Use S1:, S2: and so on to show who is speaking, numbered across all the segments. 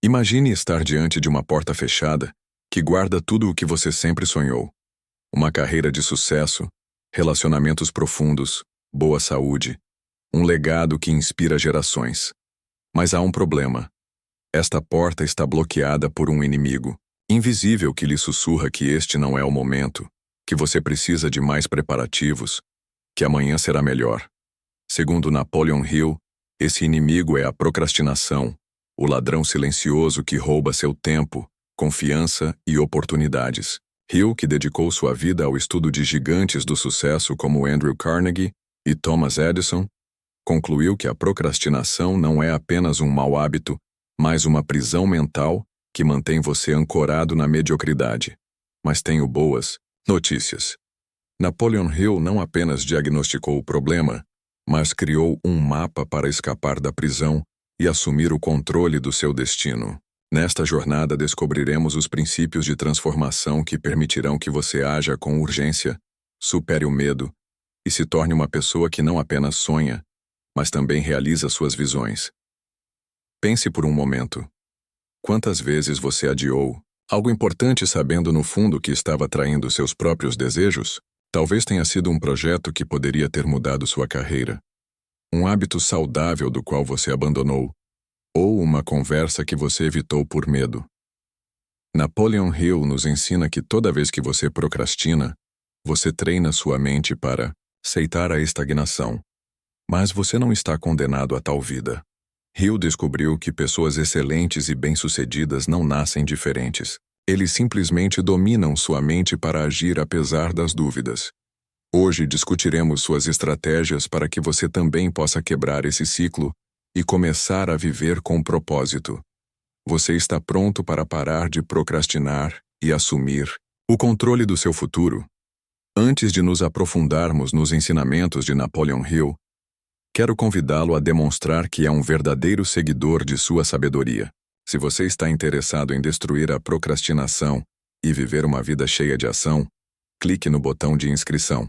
S1: Imagine estar diante de uma porta fechada que guarda tudo o que você sempre sonhou. Uma carreira de sucesso, relacionamentos profundos, boa saúde, um legado que inspira gerações. Mas há um problema. Esta porta está bloqueada por um inimigo, invisível, que lhe sussurra que este não é o momento, que você precisa de mais preparativos, que amanhã será melhor. Segundo Napoleon Hill, esse inimigo é a procrastinação, o ladrão silencioso que rouba seu tempo, confiança e oportunidades. Hill, que dedicou sua vida ao estudo de gigantes do sucesso como Andrew Carnegie e Thomas Edison, concluiu que a procrastinação não é apenas um mau hábito, mas uma prisão mental que mantém você ancorado na mediocridade. Mas tenho boas notícias. Napoleon Hill não apenas diagnosticou o problema, mas criou um mapa para escapar da prisão e assumir o controle do seu destino. Nesta jornada descobriremos os princípios de transformação que permitirão que você haja com urgência, supere o medo e se torne uma pessoa que não apenas sonha, mas também realiza suas visões. Pense por um momento. Quantas vezes você adiou algo importante sabendo no fundo que estava traindo seus próprios desejos? Talvez tenha sido um projeto que poderia ter mudado sua carreira, um hábito saudável do qual você abandonou, ou uma conversa que você evitou por medo. Napoleon Hill nos ensina que toda vez que você procrastina, você treina sua mente para aceitar a estagnação. Mas você não está condenado a tal vida. Hill descobriu que pessoas excelentes e bem-sucedidas não nascem diferentes. Eles simplesmente dominam sua mente para agir apesar das dúvidas. Hoje discutiremos suas estratégias para que você também possa quebrar esse ciclo e começar a viver com propósito. Você está pronto para parar de procrastinar e assumir o controle do seu futuro? Antes de nos aprofundarmos nos ensinamentos de Napoleon Hill, quero convidá-lo a demonstrar que é um verdadeiro seguidor de sua sabedoria. Se você está interessado em destruir a procrastinação e viver uma vida cheia de ação, clique no botão de inscrição.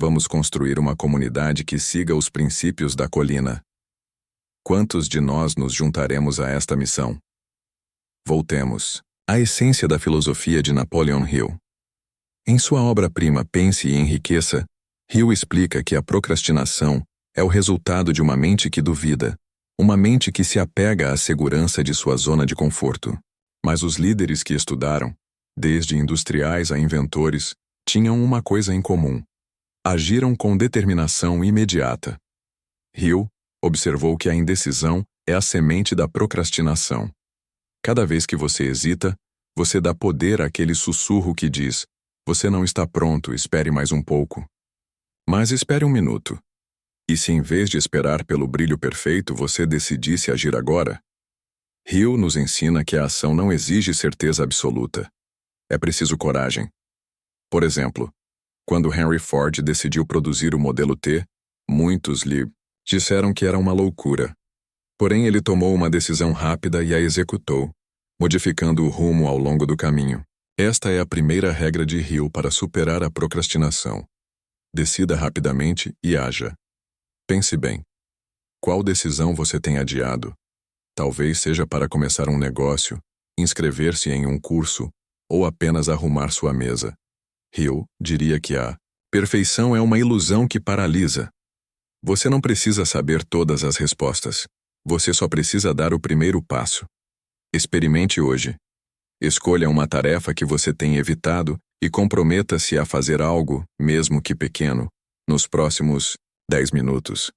S1: Vamos construir uma comunidade que siga os princípios da colina. Quantos de nós nos juntaremos a esta missão? Voltemos à essência da filosofia de Napoleon Hill. Em sua obra-prima Pense e Enriqueça, Hill explica que a procrastinação é o resultado de uma mente que duvida, uma mente que se apega à segurança de sua zona de conforto. Mas os líderes que estudaram, desde industriais a inventores, tinham uma coisa em comum: agiram com determinação imediata. Hill observou que a indecisão é a semente da procrastinação. Cada vez que você hesita, você dá poder àquele sussurro que diz: você não está pronto, espere mais um pouco. Mas espere um minuto. E se em vez de esperar pelo brilho perfeito você decidisse agir agora? Hill nos ensina que a ação não exige certeza absoluta. É preciso coragem. Por exemplo, quando Henry Ford decidiu produzir o modelo T, muitos lhe disseram que era uma loucura. Porém, ele tomou uma decisão rápida e a executou, modificando o rumo ao longo do caminho. Esta é a primeira regra de Hill para superar a procrastinação. Decida rapidamente e haja. Pense bem. Qual decisão você tem adiado? Talvez seja para começar um negócio, inscrever-se em um curso ou apenas arrumar sua mesa. Hill diria que a perfeição é uma ilusão que paralisa. Você não precisa saber todas as respostas. Você só precisa dar o primeiro passo. Experimente hoje. Escolha uma tarefa que você tem evitado e comprometa-se a fazer algo, mesmo que pequeno, nos próximos 10 minutos.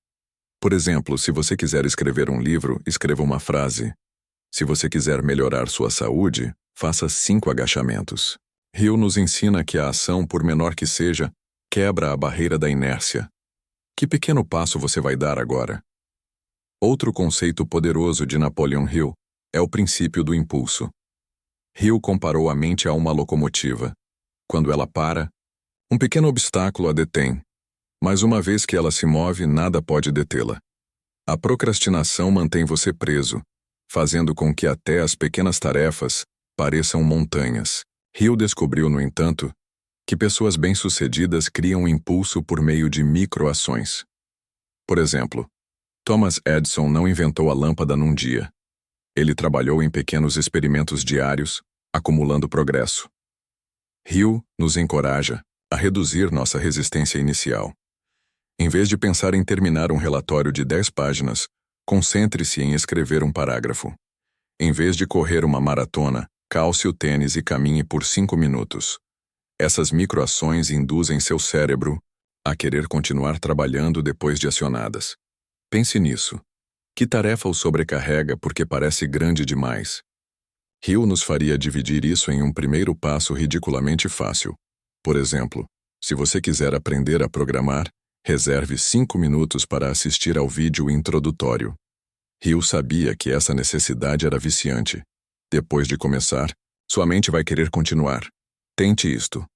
S1: Por exemplo, se você quiser escrever um livro, escreva uma frase. Se você quiser melhorar sua saúde, faça 5 agachamentos. Hill nos ensina que a ação, por menor que seja, quebra a barreira da inércia. Que pequeno passo você vai dar agora? Outro conceito poderoso de Napoleon Hill é o princípio do impulso. Hill comparou a mente a uma locomotiva. Quando ela para, um pequeno obstáculo a detém. Mas uma vez que ela se move, nada pode detê-la. A procrastinação mantém você preso, fazendo com que até as pequenas tarefas pareçam montanhas. Hill descobriu, no entanto, que pessoas bem-sucedidas criam impulso por meio de microações. Por exemplo, Thomas Edison não inventou a lâmpada num dia. Ele trabalhou em pequenos experimentos diários, acumulando progresso. Hill nos encoraja a reduzir nossa resistência inicial. Em vez de pensar em terminar um relatório de 10 páginas, concentre-se em escrever um parágrafo. Em vez de correr uma maratona, calce o tênis e caminhe por 5 minutos. Essas microações induzem seu cérebro a querer continuar trabalhando depois de acionadas. Pense nisso. Que tarefa o sobrecarrega porque parece grande demais? Hill nos faria dividir isso em um primeiro passo ridiculamente fácil. Por exemplo, se você quiser aprender a programar, reserve 5 minutos para assistir ao vídeo introdutório. Hill sabia que essa necessidade era viciante. Depois de começar, sua mente vai querer continuar. Tente isto.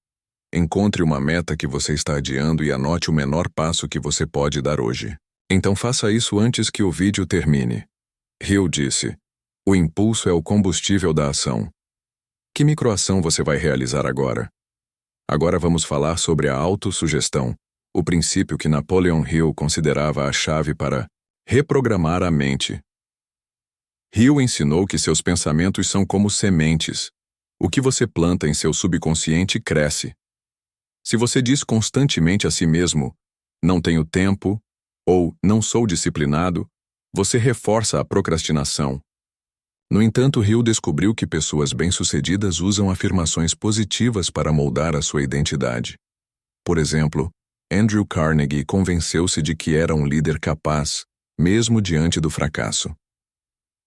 S1: Encontre uma meta que você está adiando e anote o menor passo que você pode dar hoje. Então faça isso antes que o vídeo termine. Hill disse: o impulso é o combustível da ação. Que microação você vai realizar agora? Agora vamos falar sobre a autossugestão, o princípio que Napoleon Hill considerava a chave para reprogramar a mente. Hill ensinou que seus pensamentos são como sementes. O que você planta em seu subconsciente cresce. Se você diz constantemente a si mesmo, não tenho tempo, ou não sou disciplinado, você reforça a procrastinação. No entanto, Hill descobriu que pessoas bem-sucedidas usam afirmações positivas para moldar a sua identidade. Por exemplo, Andrew Carnegie convenceu-se de que era um líder capaz, mesmo diante do fracasso.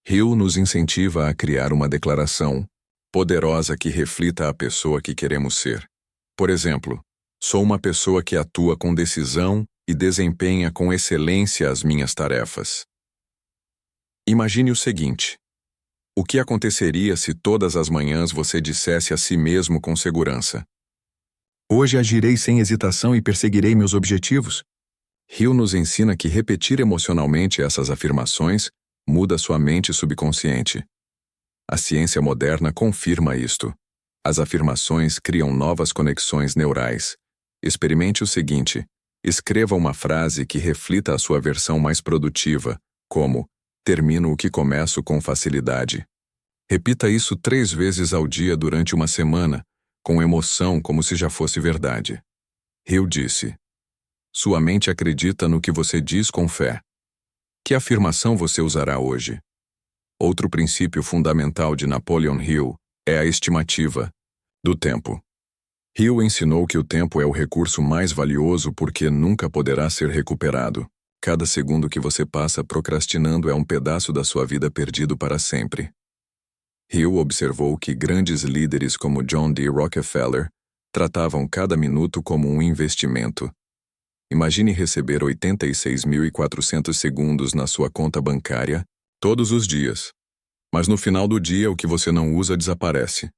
S1: Hill nos incentiva a criar uma declaração poderosa que reflita a pessoa que queremos ser. Por exemplo, sou uma pessoa que atua com decisão e desempenha com excelência as minhas tarefas. Imagine o seguinte: o que aconteceria se todas as manhãs você dissesse a si mesmo com segurança: hoje agirei sem hesitação e perseguirei meus objetivos? Hill nos ensina que repetir emocionalmente essas afirmações muda sua mente subconsciente. A ciência moderna confirma isto. As afirmações criam novas conexões neurais. Experimente o seguinte: escreva uma frase que reflita a sua versão mais produtiva, como: termino o que começo com facilidade. Repita isso 3 vezes ao dia durante uma semana, com emoção como se já fosse verdade. Hill disse: sua mente acredita no que você diz com fé. Que afirmação você usará hoje? Outro princípio fundamental de Napoleon Hill é a estimativa do tempo. Hill ensinou que o tempo é o recurso mais valioso porque nunca poderá ser recuperado. Cada segundo que você passa procrastinando é um pedaço da sua vida perdido para sempre. Hill observou que grandes líderes como John D. Rockefeller tratavam cada minuto como um investimento. Imagine receber 86.400 segundos na sua conta bancária todos os dias. Mas no final do dia o que você não usa desaparece.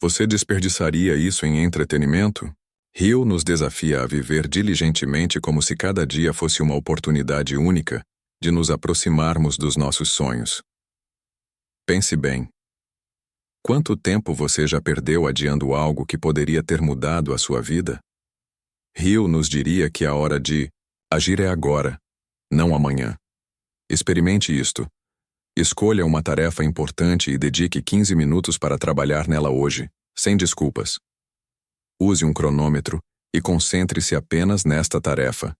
S1: Você desperdiçaria isso em entretenimento? Hill nos desafia a viver diligentemente como se cada dia fosse uma oportunidade única de nos aproximarmos dos nossos sonhos. Pense bem. Quanto tempo você já perdeu adiando algo que poderia ter mudado a sua vida? Hill nos diria que a hora de agir é agora, não amanhã. Experimente isto. Escolha uma tarefa importante e dedique 15 minutos para trabalhar nela hoje, sem desculpas. Use um cronômetro e concentre-se apenas nesta tarefa.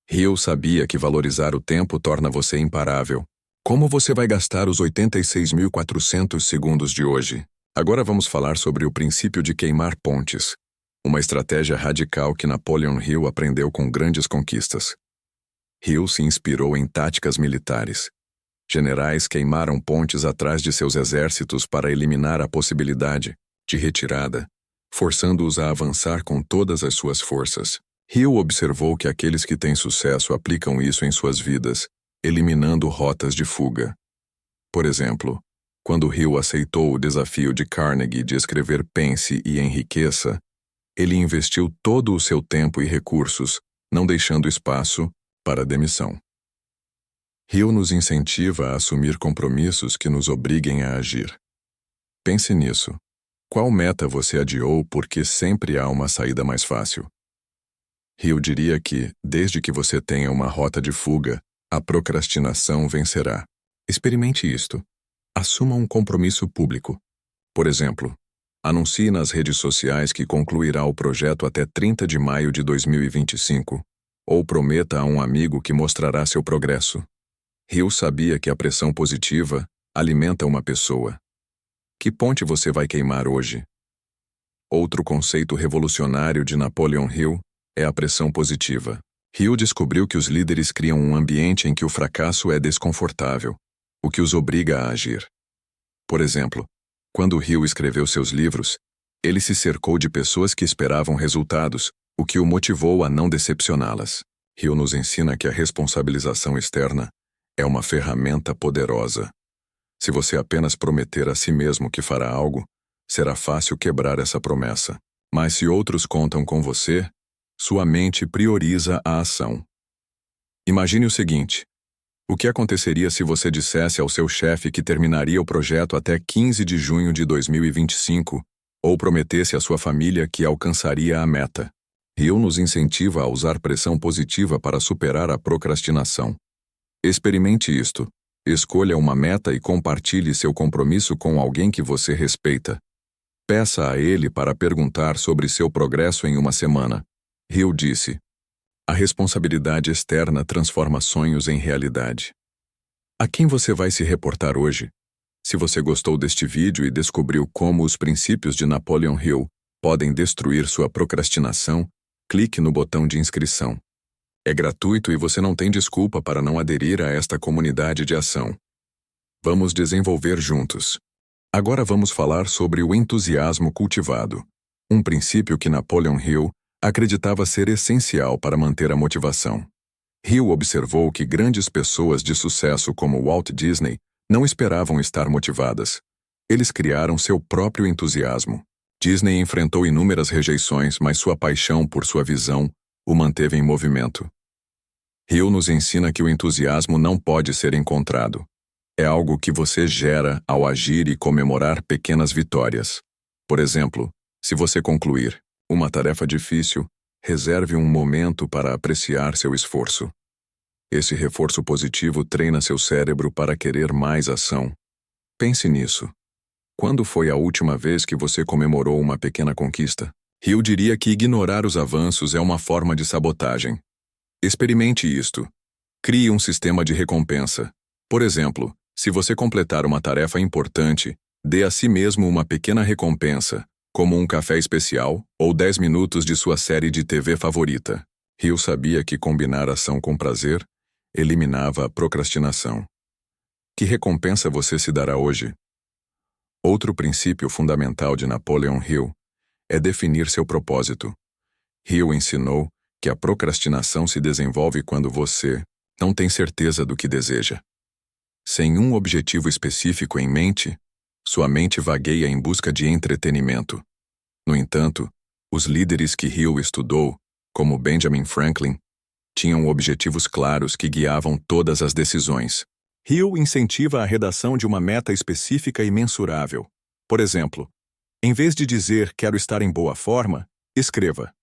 S1: Hill sabia que valorizar o tempo torna você imparável. Como você vai gastar os 86.400 segundos de hoje? Agora vamos falar sobre o princípio de queimar pontes, uma estratégia radical que Napoleon Hill aprendeu com grandes conquistas. Hill se inspirou em táticas militares. Generais queimaram pontes atrás de seus exércitos para eliminar a possibilidade de retirada, forçando-os a avançar com todas as suas forças. Hill observou que aqueles que têm sucesso aplicam isso em suas vidas, eliminando rotas de fuga. Por exemplo, quando Hill aceitou o desafio de Carnegie de escrever Pense e Enriqueça, ele investiu todo o seu tempo e recursos, não deixando espaço para demissão. Hill nos incentiva a assumir compromissos que nos obriguem a agir. Pense nisso. Qual meta você adiou porque sempre há uma saída mais fácil? Hill diria que, desde que você tenha uma rota de fuga, a procrastinação vencerá. Experimente isto. Assuma um compromisso público. Por exemplo, anuncie nas redes sociais que concluirá o projeto até 30 de maio de 2025, ou prometa a um amigo que mostrará seu progresso. Hill sabia que a pressão positiva alimenta uma pessoa. Que ponte você vai queimar hoje? Outro conceito revolucionário de Napoleon Hill é a pressão positiva. Hill descobriu que os líderes criam um ambiente em que o fracasso é desconfortável, o que os obriga a agir. Por exemplo, quando Hill escreveu seus livros, ele se cercou de pessoas que esperavam resultados, o que o motivou a não decepcioná-las. Hill nos ensina que a responsabilização externa é uma ferramenta poderosa. Se você apenas prometer a si mesmo que fará algo, será fácil quebrar essa promessa. Mas se outros contam com você, sua mente prioriza a ação. Imagine o seguinte: o que aconteceria se você dissesse ao seu chefe que terminaria o projeto até 15 de junho de 2025, ou prometesse à sua família que alcançaria a meta? Hill nos incentiva a usar pressão positiva para superar a procrastinação. Experimente isto. Escolha uma meta e compartilhe seu compromisso com alguém que você respeita. Peça a ele para perguntar sobre seu progresso em uma semana. Hill disse: a responsabilidade externa transforma sonhos em realidade. A quem você vai se reportar hoje? Se você gostou deste vídeo e descobriu como os princípios de Napoleon Hill podem destruir sua procrastinação, clique no botão de inscrição. É gratuito e você não tem desculpa para não aderir a esta comunidade de ação. Vamos desenvolver juntos. Agora vamos falar sobre o entusiasmo cultivado, um princípio que Napoleon Hill acreditava ser essencial para manter a motivação. Hill observou que grandes pessoas de sucesso como Walt Disney não esperavam estar motivadas. Eles criaram seu próprio entusiasmo. Disney enfrentou inúmeras rejeições, mas sua paixão por sua visão o manteve em movimento. Hill nos ensina que o entusiasmo não pode ser encontrado. É algo que você gera ao agir e comemorar pequenas vitórias. Por exemplo, se você concluir uma tarefa difícil, reserve um momento para apreciar seu esforço. Esse reforço positivo treina seu cérebro para querer mais ação. Pense nisso. Quando foi a última vez que você comemorou uma pequena conquista? Hill diria que ignorar os avanços é uma forma de sabotagem. Experimente isto. Crie um sistema de recompensa. Por exemplo, se você completar uma tarefa importante, dê a si mesmo uma pequena recompensa, como um café especial ou 10 minutos de sua série de TV favorita. Hill sabia que combinar ação com prazer eliminava a procrastinação. Que recompensa você se dará hoje? Outro princípio fundamental de Napoleon Hill é definir seu propósito. Hill ensinou que a procrastinação se desenvolve quando você não tem certeza do que deseja. Sem um objetivo específico em mente, sua mente vagueia em busca de entretenimento. No entanto, os líderes que Hill estudou, como Benjamin Franklin, tinham objetivos claros que guiavam todas as decisões. Hill incentiva a redação de uma meta específica e mensurável. Por exemplo, em vez de dizer "quero estar em boa forma", escreva: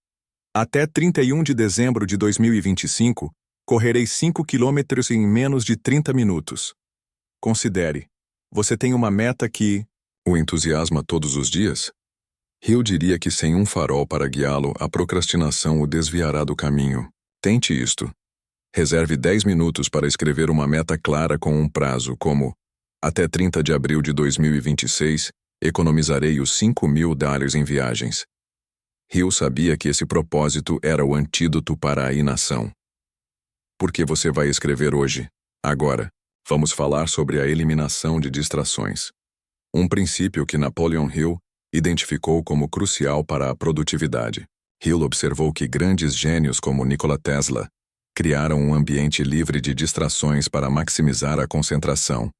S1: até 31 de dezembro de 2025, correrei 5 quilômetros em menos de 30 minutos. Considere, você tem uma meta que o entusiasma todos os dias? Hill diria que sem um farol para guiá-lo, a procrastinação o desviará do caminho. Tente isto. Reserve 10 minutos para escrever uma meta clara com um prazo, como: até 30 de abril de 2026, economizarei os $5.000 em viagens. Hill sabia que esse propósito era o antídoto para a inação. Por que você vai escrever hoje? Agora, vamos falar sobre a eliminação de distrações. Um princípio que Napoleon Hill identificou como crucial para a produtividade. Hill observou que grandes gênios como Nikola Tesla criaram um ambiente livre de distrações para maximizar a concentração.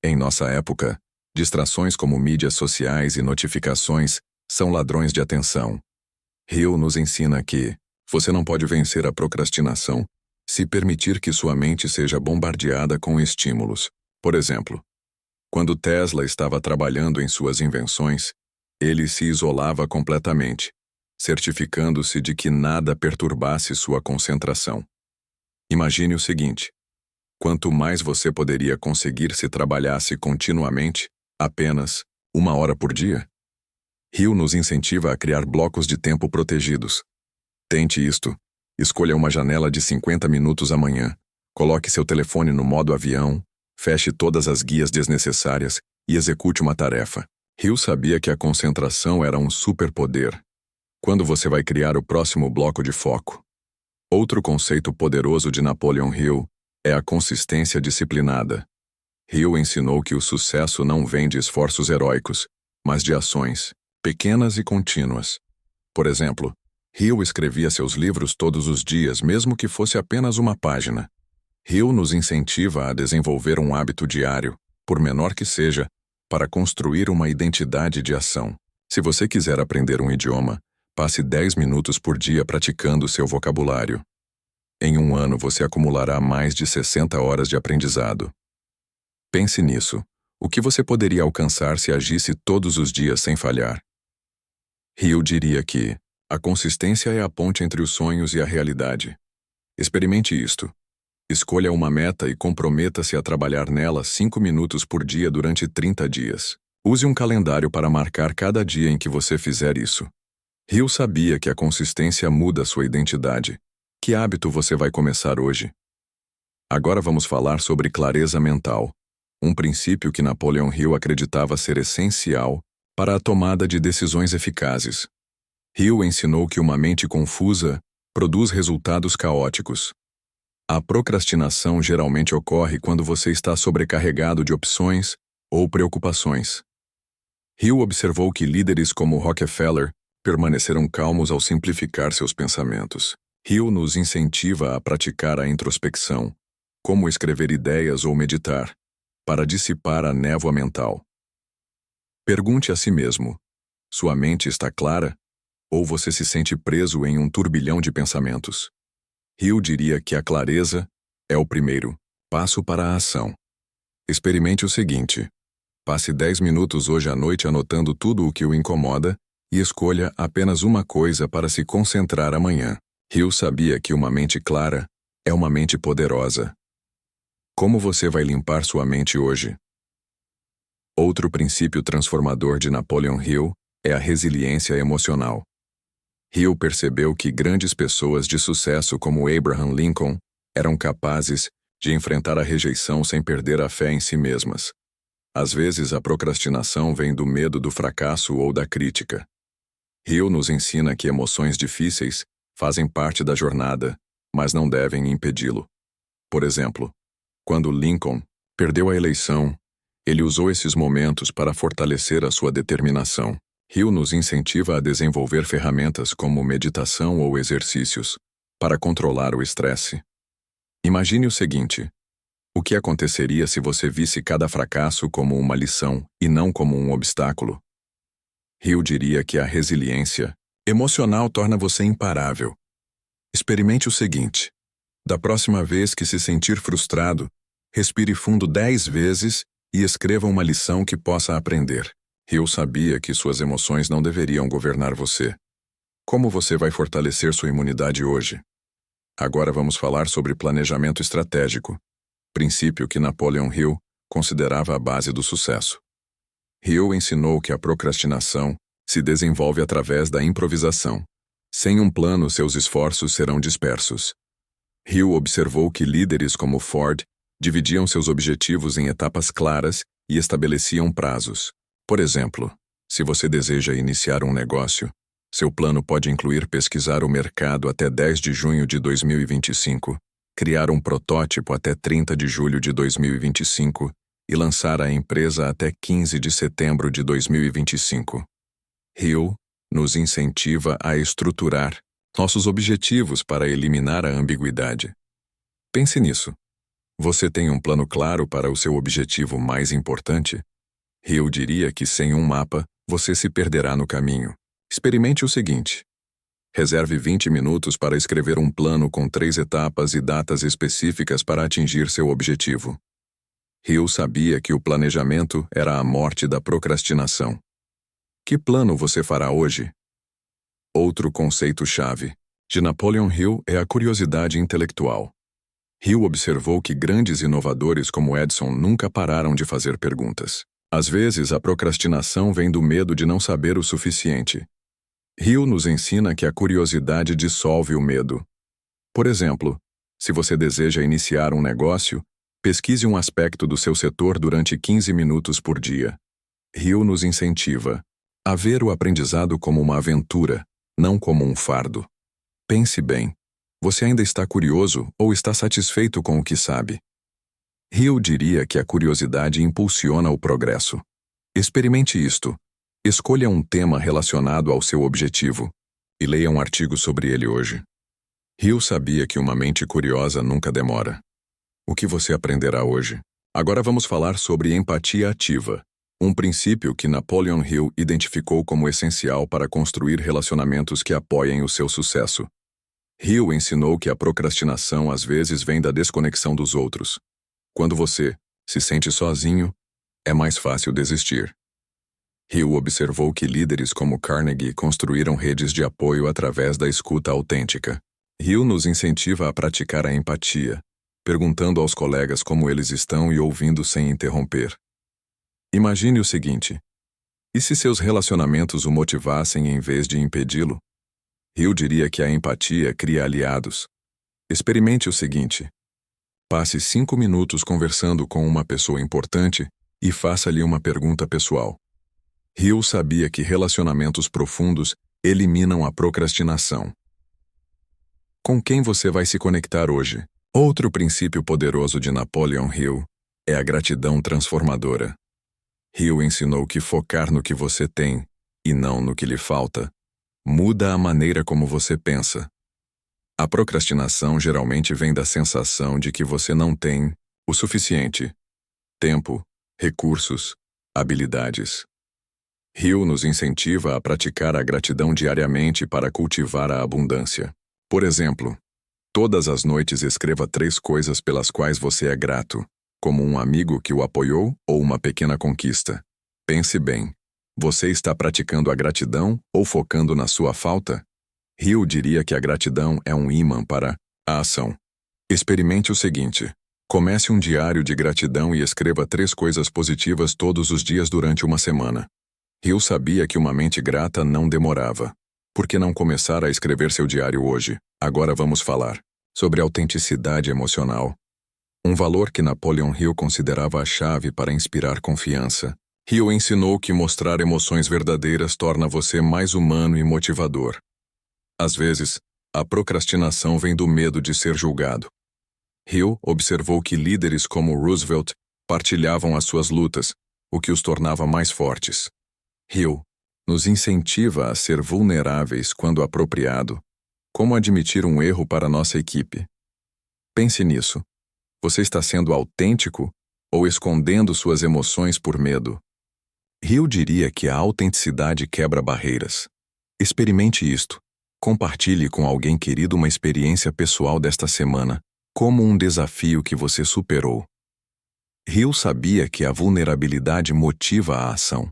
S1: Em nossa época, distrações como mídias sociais e notificações são ladrões de atenção. Hill nos ensina que você não pode vencer a procrastinação se permitir que sua mente seja bombardeada com estímulos. Por exemplo, quando Tesla estava trabalhando em suas invenções, ele se isolava completamente, certificando-se de que nada perturbasse sua concentração. Imagine o seguinte: Quanto mais você poderia conseguir se trabalhasse continuamente, apenas 1 hora por dia? Hill nos incentiva a criar blocos de tempo protegidos. Tente isto. Escolha uma janela de 50 minutos amanhã. Coloque seu telefone no modo avião, feche todas as guias desnecessárias e execute uma tarefa. Hill sabia que a concentração era um superpoder. Quando você vai criar o próximo bloco de foco? Outro conceito poderoso de Napoleon Hill é a consistência disciplinada. Hill ensinou que o sucesso não vem de esforços heróicos, mas de ações, pequenas e contínuas. Por exemplo, Hill escrevia seus livros todos os dias, mesmo que fosse apenas uma página. Hill nos incentiva a desenvolver um hábito diário, por menor que seja, para construir uma identidade de ação. Se você quiser aprender um idioma, passe 10 minutos por dia praticando seu vocabulário. Em 1 ano você acumulará mais de 60 horas de aprendizado. Pense nisso. O que você poderia alcançar se agisse todos os dias sem falhar? Hill diria que a consistência é a ponte entre os sonhos e a realidade. Experimente isto. Escolha uma meta e comprometa-se a trabalhar nela 5 minutos por dia durante 30 dias. Use um calendário para marcar cada dia em que você fizer isso. Hill sabia que a consistência muda sua identidade. Que hábito você vai começar hoje? Agora vamos falar sobre clareza mental, um princípio que Napoleon Hill acreditava ser essencial para a tomada de decisões eficazes. Hill ensinou que uma mente confusa produz resultados caóticos. A procrastinação geralmente ocorre quando você está sobrecarregado de opções ou preocupações. Hill observou que líderes como Rockefeller permaneceram calmos ao simplificar seus pensamentos. Hill nos incentiva a praticar a introspecção, como escrever ideias ou meditar, para dissipar a névoa mental. Pergunte a si mesmo: sua mente está clara? Ou você se sente preso em um turbilhão de pensamentos? Hill diria que a clareza é o primeiro passo para a ação. Experimente o seguinte: passe 10 minutos hoje à noite anotando tudo o que o incomoda e escolha apenas uma coisa para se concentrar amanhã. Hill sabia que uma mente clara é uma mente poderosa. Como você vai limpar sua mente hoje? Outro princípio transformador de Napoleon Hill é a resiliência emocional. Hill percebeu que grandes pessoas de sucesso como Abraham Lincoln eram capazes de enfrentar a rejeição sem perder a fé em si mesmas. Às vezes, a procrastinação vem do medo do fracasso ou da crítica. Hill nos ensina que emoções difíceis fazem parte da jornada, mas não devem impedi-lo. Por exemplo, quando Lincoln perdeu a eleição, ele usou esses momentos para fortalecer a sua determinação. Hill nos incentiva a desenvolver ferramentas como meditação ou exercícios para controlar o estresse. Imagine o seguinte: o que aconteceria se você visse cada fracasso como uma lição e não como um obstáculo? Hill diria que a resiliência emocional torna você imparável. Experimente o seguinte: da próxima vez que se sentir frustrado, respire fundo 10 vezes e escreva uma lição que possa aprender. Hill sabia que suas emoções não deveriam governar você. Como você vai fortalecer sua imunidade hoje? Agora vamos falar sobre planejamento estratégico, princípio que Napoleon Hill considerava a base do sucesso. Hill ensinou que a procrastinação se desenvolve através da improvisação. Sem um plano, seus esforços serão dispersos. Hill observou que líderes como Ford dividiam seus objetivos em etapas claras e estabeleciam prazos. Por exemplo, se você deseja iniciar um negócio, seu plano pode incluir pesquisar o mercado até 10 de junho de 2025, criar um protótipo até 30 de julho de 2025 e lançar a empresa até 15 de setembro de 2025. Hill nos incentiva a estruturar nossos objetivos para eliminar a ambiguidade. Pense nisso. Você tem um plano claro para o seu objetivo mais importante? Hill diria que sem um mapa, você se perderá no caminho. Experimente o seguinte: reserve 20 minutos para escrever um plano com 3 etapas e datas específicas para atingir seu objetivo. Hill sabia que o planejamento era a morte da procrastinação. Que plano você fará hoje? Outro conceito-chave de Napoleon Hill é a curiosidade intelectual. Hill observou que grandes inovadores como Edison nunca pararam de fazer perguntas. Às vezes, a procrastinação vem do medo de não saber o suficiente. Hill nos ensina que a curiosidade dissolve o medo. Por exemplo, se você deseja iniciar um negócio, pesquise um aspecto do seu setor durante 15 minutos por dia. Hill nos incentiva a ver o aprendizado como uma aventura, não como um fardo. Pense bem. Você ainda está curioso ou está satisfeito com o que sabe? Hill diria que a curiosidade impulsiona o progresso. Experimente isto. Escolha um tema relacionado ao seu objetivo e leia um artigo sobre ele hoje. Hill sabia que uma mente curiosa nunca demora. O que você aprenderá hoje? Agora vamos falar sobre empatia ativa, um princípio que Napoleon Hill identificou como essencial para construir relacionamentos que apoiem o seu sucesso. Hill ensinou que a procrastinação às vezes vem da desconexão dos outros. Quando você se sente sozinho, é mais fácil desistir. Hill observou que líderes como Carnegie construíram redes de apoio através da escuta autêntica. Hill nos incentiva a praticar a empatia, perguntando aos colegas como eles estão e ouvindo sem interromper. Imagine o seguinte: e se seus relacionamentos o motivassem em vez de impedi-lo? Hill diria que a empatia cria aliados. Experimente o seguinte: passe 5 minutos conversando com uma pessoa importante e faça-lhe uma pergunta pessoal. Hill sabia que relacionamentos profundos eliminam a procrastinação. Com quem você vai se conectar hoje? Outro princípio poderoso de Napoleon Hill é a gratidão transformadora. Hill ensinou que focar no que você tem, e não no que lhe falta, muda a maneira como você pensa. A procrastinação geralmente vem da sensação de que você não tem o suficiente tempo, recursos, habilidades. Hill nos incentiva a praticar a gratidão diariamente para cultivar a abundância. Por exemplo, todas as noites escreva 3 coisas pelas quais você é grato, como um amigo que o apoiou ou uma pequena conquista. Pense bem. Você está praticando a gratidão ou focando na sua falta? Hill diria que a gratidão é um ímã para a ação. Experimente o seguinte: comece um diário de gratidão e escreva 3 coisas positivas todos os dias durante uma semana. Hill sabia que uma mente grata não demorava. Por que não começar a escrever seu diário hoje? Agora vamos falar sobre autenticidade emocional. Um valor que Napoleon Hill considerava a chave para inspirar confiança. Hill ensinou que mostrar emoções verdadeiras torna você mais humano e motivador. Às vezes, a procrastinação vem do medo de ser julgado. Hill observou que líderes como Roosevelt partilhavam as suas lutas, o que os tornava mais fortes. Hill nos incentiva a ser vulneráveis quando apropriado, como admitir um erro para nossa equipe. Pense nisso. Você está sendo autêntico ou escondendo suas emoções por medo? Hill diria que a autenticidade quebra barreiras. Experimente isto. Compartilhe com alguém querido uma experiência pessoal desta semana, como um desafio que você superou. Hill sabia que a vulnerabilidade motiva a ação.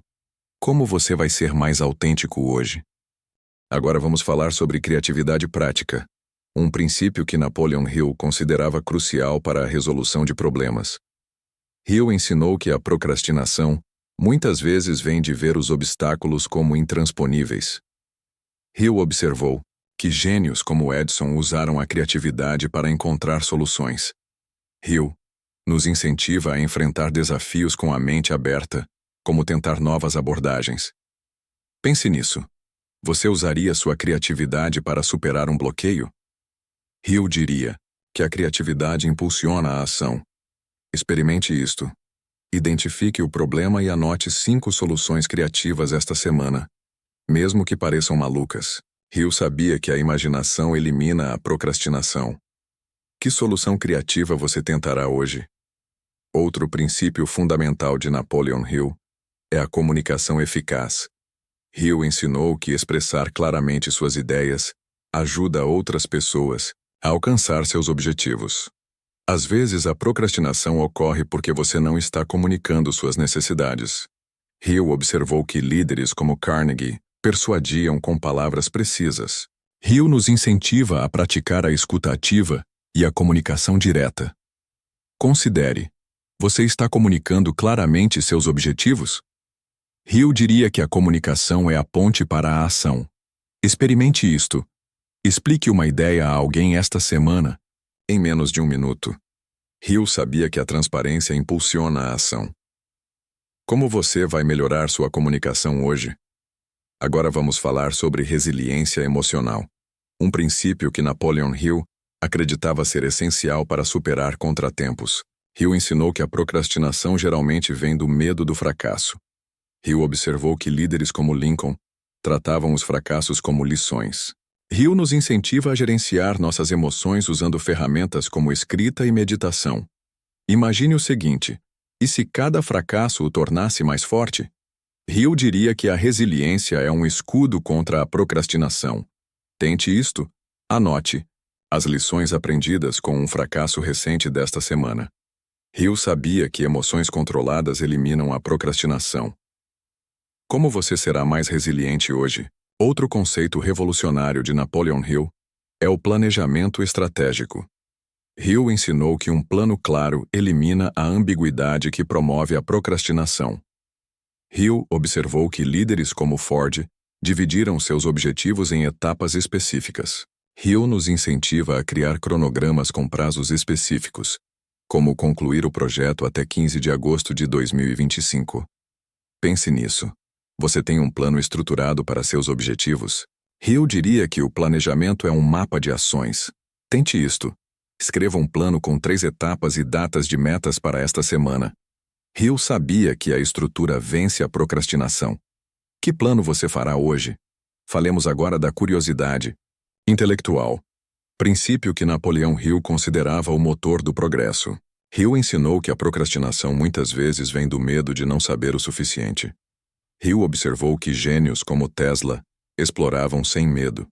S1: Como você vai ser mais autêntico hoje? Agora vamos falar sobre criatividade prática, um princípio que Napoleon Hill considerava crucial para a resolução de problemas. Hill ensinou que a procrastinação muitas vezes vem de ver os obstáculos como intransponíveis. Hill observou que gênios como Edison usaram a criatividade para encontrar soluções. Hill nos incentiva a enfrentar desafios com a mente aberta, como tentar novas abordagens. Pense nisso. Você usaria sua criatividade para superar um bloqueio? Hill diria que a criatividade impulsiona a ação. Experimente isto. Identifique o problema e anote 5 soluções criativas esta semana, mesmo que pareçam malucas. Hill sabia que a imaginação elimina a procrastinação. Que solução criativa você tentará hoje? Outro princípio fundamental de Napoleon Hill é a comunicação eficaz. Hill ensinou que expressar claramente suas ideias ajuda outras pessoas a alcançar seus objetivos. Às vezes, a procrastinação ocorre porque você não está comunicando suas necessidades. Hill observou que líderes como Carnegie persuadiam com palavras precisas. Hill nos incentiva a praticar a escuta ativa e a comunicação direta. Considere: você está comunicando claramente seus objetivos? Hill diria que a comunicação é a ponte para a ação. Experimente isto. Explique uma ideia a alguém esta semana, em menos de 1 minuto. Hill sabia que a transparência impulsiona a ação. Como você vai melhorar sua comunicação hoje? Agora vamos falar sobre resiliência emocional, um princípio que Napoleon Hill acreditava ser essencial para superar contratempos. Hill ensinou que a procrastinação geralmente vem do medo do fracasso. Hill observou que líderes como Lincoln tratavam os fracassos como lições. Hill nos incentiva a gerenciar nossas emoções usando ferramentas como escrita e meditação. Imagine o seguinte: e se cada fracasso o tornasse mais forte? Hill diria que a resiliência é um escudo contra a procrastinação. Tente isto. Anote as lições aprendidas com um fracasso recente desta semana. Hill sabia que emoções controladas eliminam a procrastinação. Como você será mais resiliente hoje? Outro conceito revolucionário de Napoleon Hill é o planejamento estratégico. Hill ensinou que um plano claro elimina a ambiguidade que promove a procrastinação. Hill observou que líderes como Ford dividiram seus objetivos em etapas específicas. Hill nos incentiva a criar cronogramas com prazos específicos, como concluir o projeto até 15 de agosto de 2025. Pense nisso. Você tem um plano estruturado para seus objetivos? Hill diria que o planejamento é um mapa de ações. Tente isto. Escreva um plano com 3 etapas e datas de metas para esta semana. Hill sabia que a estrutura vence a procrastinação. Que plano você fará hoje? Falemos agora da curiosidade intelectual, princípio que Napoleão Hill considerava o motor do progresso. Hill ensinou que a procrastinação muitas vezes vem do medo de não saber o suficiente. Hill observou que gênios como Tesla exploravam sem medo.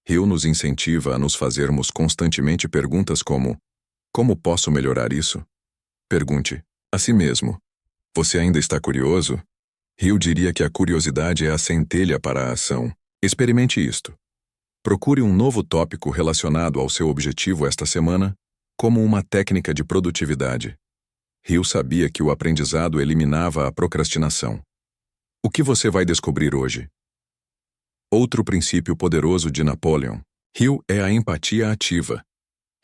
S1: Hill nos incentiva a nos fazermos constantemente perguntas como: como posso melhorar isso? Pergunte a si mesmo: você ainda está curioso? Hill diria que a curiosidade é a centelha para a ação. Experimente isto. Procure um novo tópico relacionado ao seu objetivo esta semana, como uma técnica de produtividade. Hill sabia que o aprendizado eliminava a procrastinação. O que você vai descobrir hoje? Outro princípio poderoso de Napoleon Hill é a empatia ativa.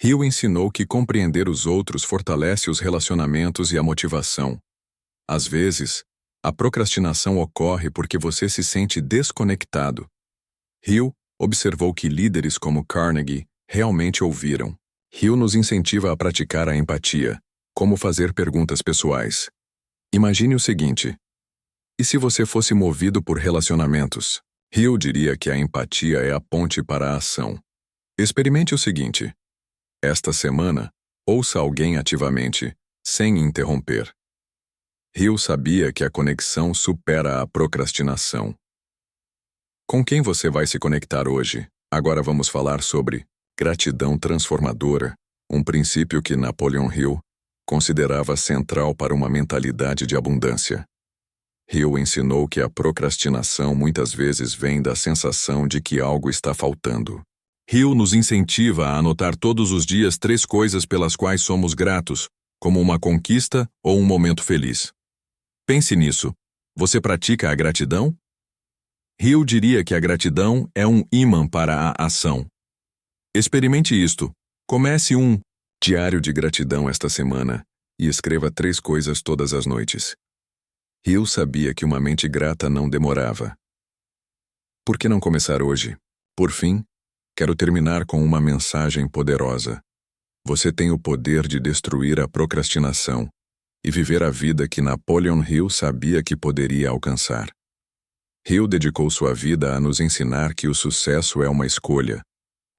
S1: Hill ensinou que compreender os outros fortalece os relacionamentos e a motivação. Às vezes, a procrastinação ocorre porque você se sente desconectado. Hill observou que líderes como Carnegie realmente ouviram. Hill nos incentiva a praticar a empatia, como fazer perguntas pessoais. Imagine o seguinte: e se você fosse movido por relacionamentos? Hill diria que a empatia é a ponte para a ação. Experimente o seguinte: esta semana, ouça alguém ativamente, sem interromper. Hill sabia que a conexão supera a procrastinação. Com quem você vai se conectar hoje? Agora vamos falar sobre gratidão transformadora, um princípio que Napoleon Hill considerava central para uma mentalidade de abundância. Hill ensinou que a procrastinação muitas vezes vem da sensação de que algo está faltando. Hill nos incentiva a anotar todos os dias 3 coisas pelas quais somos gratos, como uma conquista ou um momento feliz. Pense nisso. Você pratica a gratidão? Hill diria que a gratidão é um ímã para a ação. Experimente isto. Comece um diário de gratidão esta semana e escreva 3 coisas todas as noites. Hill sabia que uma mente grata não demorava. Por que não começar hoje? Por fim, quero terminar com uma mensagem poderosa. Você tem o poder de destruir a procrastinação e viver a vida que Napoleon Hill sabia que poderia alcançar. Hill dedicou sua vida a nos ensinar que o sucesso é uma escolha,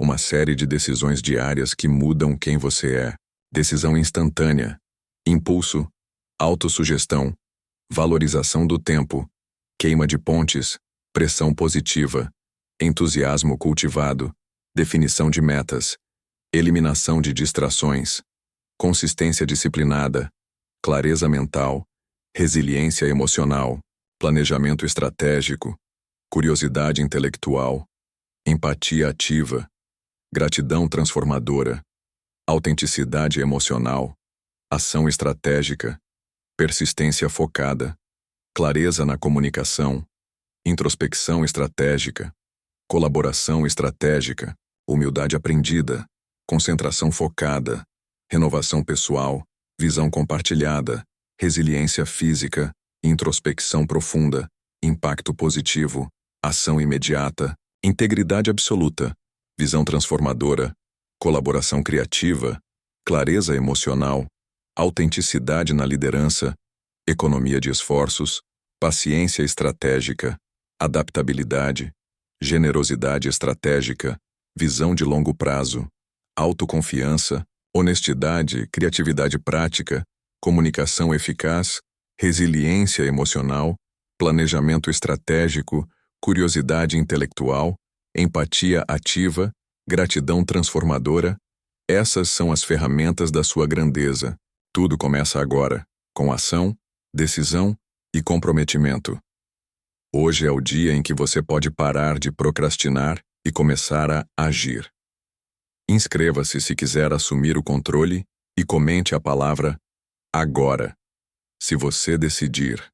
S1: uma série de decisões diárias que mudam quem você é. Decisão instantânea, impulso, autossugestão, valorização do tempo, queima de pontes, pressão positiva, entusiasmo cultivado, definição de metas, eliminação de distrações, consistência disciplinada, clareza mental, resiliência emocional, planejamento estratégico, curiosidade intelectual, empatia ativa, gratidão transformadora, autenticidade emocional, ação estratégica, persistência focada, clareza na comunicação, introspecção estratégica, colaboração estratégica, humildade aprendida, concentração focada, renovação pessoal, visão compartilhada, resiliência física, introspecção profunda, impacto positivo, ação imediata, integridade absoluta, visão transformadora, colaboração criativa, clareza emocional, autenticidade na liderança, economia de esforços, paciência estratégica, adaptabilidade, generosidade estratégica, visão de longo prazo, autoconfiança, honestidade, criatividade prática, comunicação eficaz, resiliência emocional, planejamento estratégico, curiosidade intelectual, empatia ativa, gratidão transformadora. Essas são as ferramentas da sua grandeza. Tudo começa agora, com ação, decisão e comprometimento. Hoje é o dia em que você pode parar de procrastinar e começar a agir. Inscreva-se se quiser assumir o controle e comente a palavra agora, se você decidir.